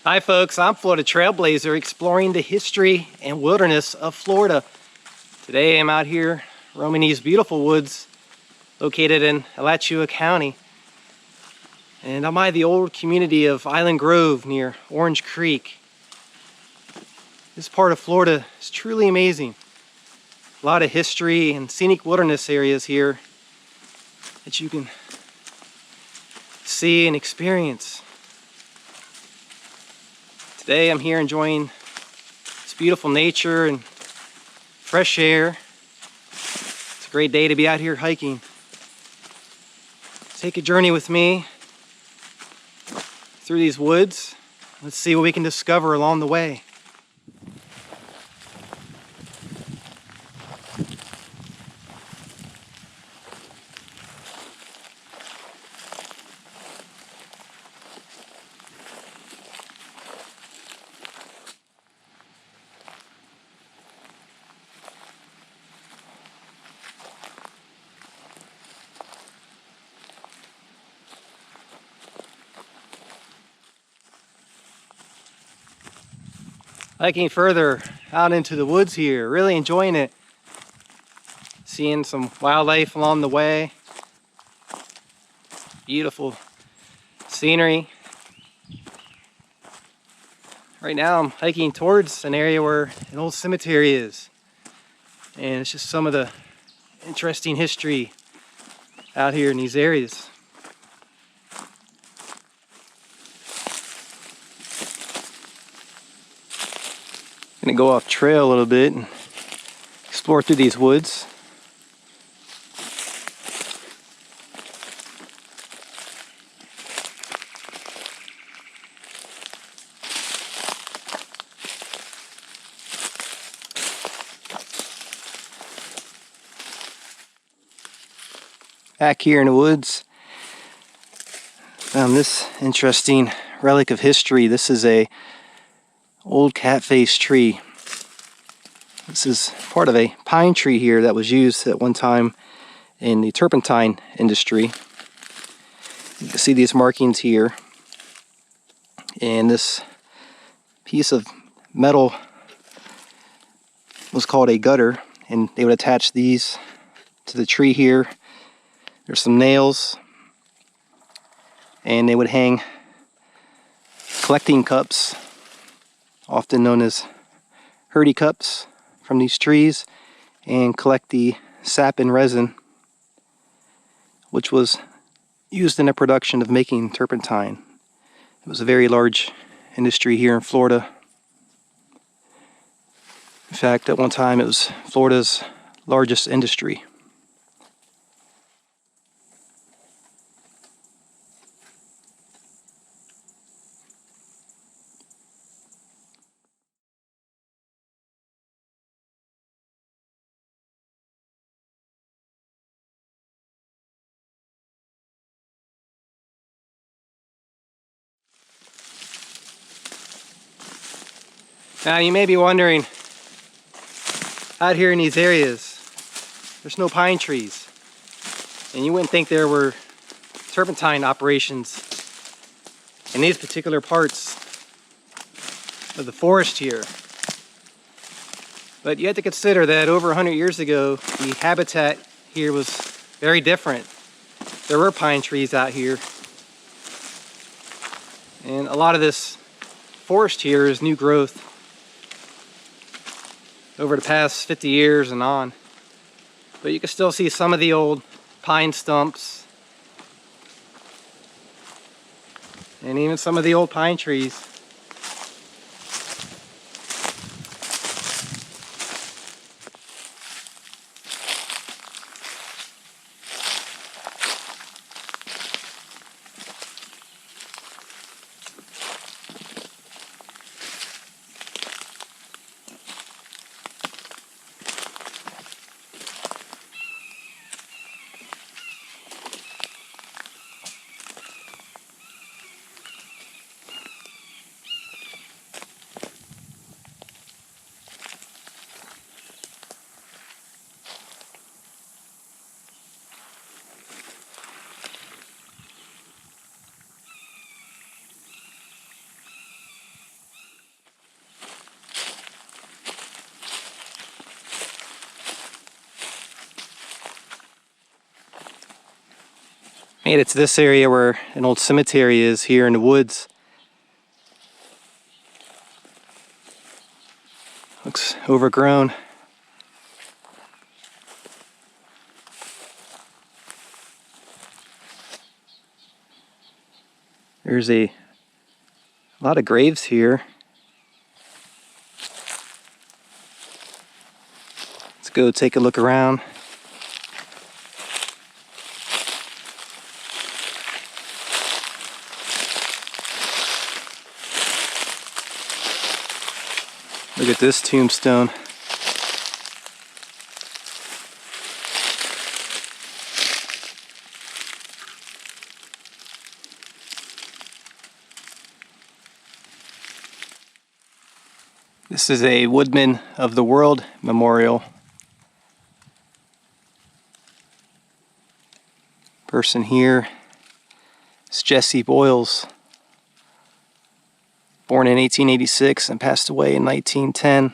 Hi folks, I'm Florida Trailblazer, exploring the history and wilderness of Florida. Today I'm out here roaming these beautiful woods located in Alachua County. And I'm by the old community of Island Grove near Orange Creek. This part of Florida is truly amazing. A lot of history and scenic wilderness areas here that you can see and experience. Today I'm here enjoying this beautiful nature and fresh air. It's a great day to be out here hiking. Take a journey with me through these woods. Let's see what we can discover along the way. Hiking further out into the woods here, really enjoying it. Seeing some wildlife along the way. Beautiful scenery. Right now I'm hiking towards an area where an old cemetery is. And it's just some of the interesting history out here in these areas. Gonna go off trail a little bit and explore through these woods. Back here in the woods, found this interesting relic of history. This is a old Catface tree. This is part of a pine tree here that was used at one time in the turpentine industry. You can see these markings here. And this piece of metal was called a gutter, and they would attach these to the tree here. There's some nails, and they would hang collecting cups, often known as hurdy cups, from these trees, and collect the sap and resin, which was used in the production of making turpentine. It was a very large industry here in Florida. In fact, at one time it was Florida's largest industry. Now you may be wondering, out here in these areas, there's no pine trees. And you wouldn't think there were turpentine operations in these particular parts of the forest here. But you have to consider that over 100 years ago, the habitat here was very different. There were pine trees out here. And a lot of this forest here is new growth over the past 50 years and on. But you can still see some of the old pine stumps and even some of the old pine trees. Made it to this area where an old cemetery is here in the woods. Looks overgrown. There's a lot of graves here. Let's go take a look around. Look at this tombstone. This is a Woodman of the World memorial. Person here is Jesse Boyles, born in 1886 and passed away in 1910.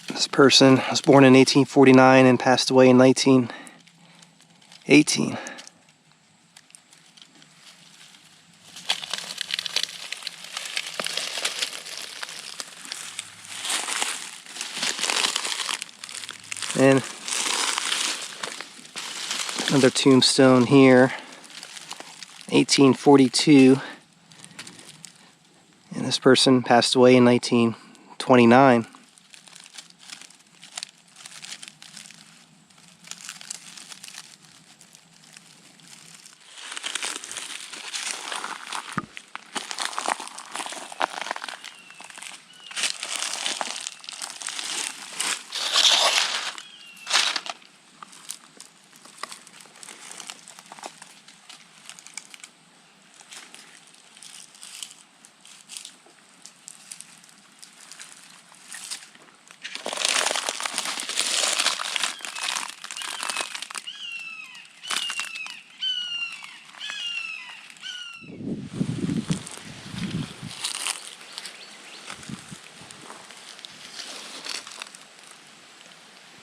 This person was born in 1849 and passed away in 1918. And another tombstone here, 1842. And this person passed away in 1929.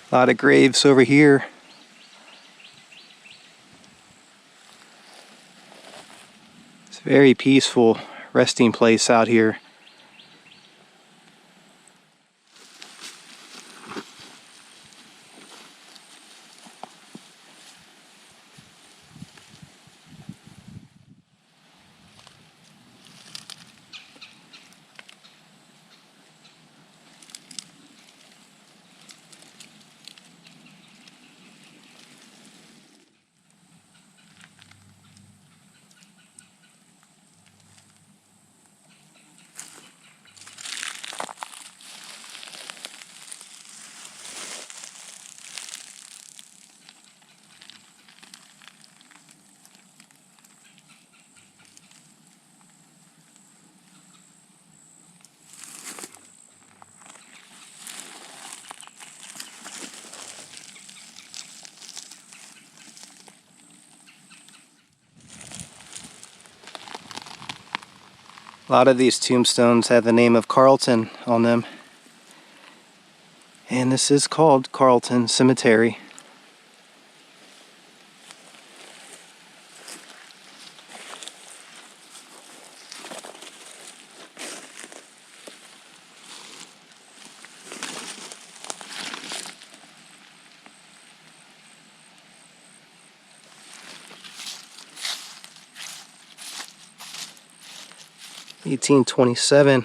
A lot of graves over here. It's a very peaceful resting place out here. A lot of these tombstones have the name of Carlton on them. And this is called Carlton Cemetery. (1827),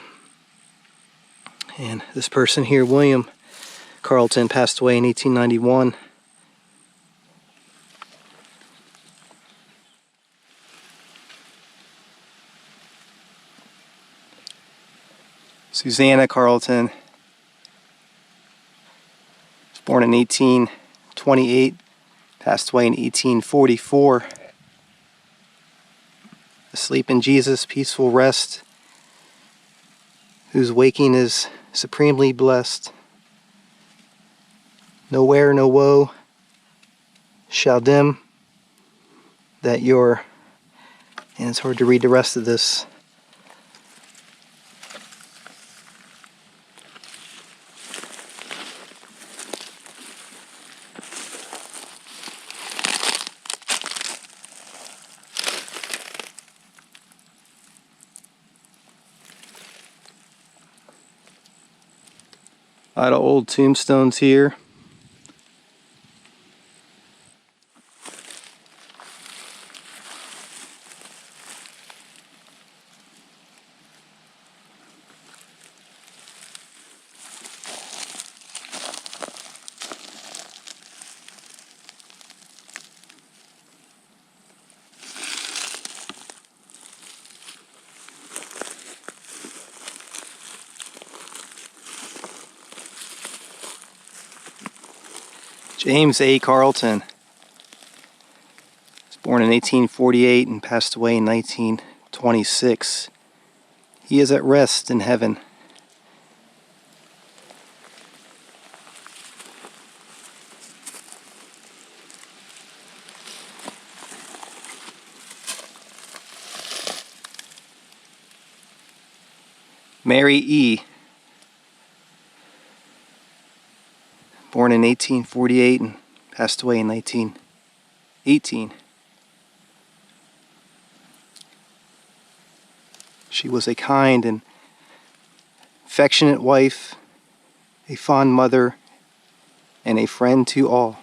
and this person here, William Carlton, passed away in 1891. Susanna Carlton was born in 1828, passed away in 1844. Asleep in Jesus, peaceful rest, whose waking is supremely blessed. Nowhere, no woe, Shaldim, that your, and it's hard to read the rest of this. A lot of old tombstones here. James A. Carlton was born in 1848 and passed away in 1926. He is at rest in heaven. Mary E., born in 1848 and passed away in 1918. She was a kind and affectionate wife, a fond mother, and a friend to all.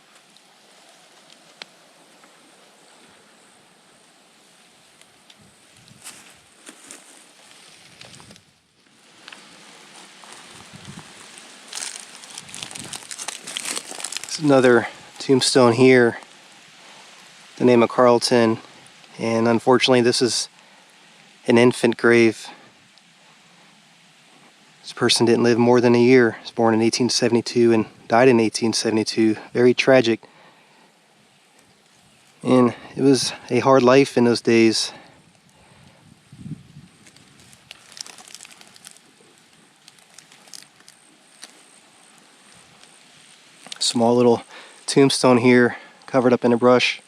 There's another tombstone here, the name of Carlton, and unfortunately this is an infant grave. This person didn't live more than a year. He was born in 1872 and died in 1872. Very tragic. And it was a hard life in those days. Small little tombstone here, covered up in a brush.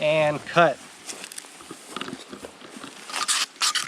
And cut.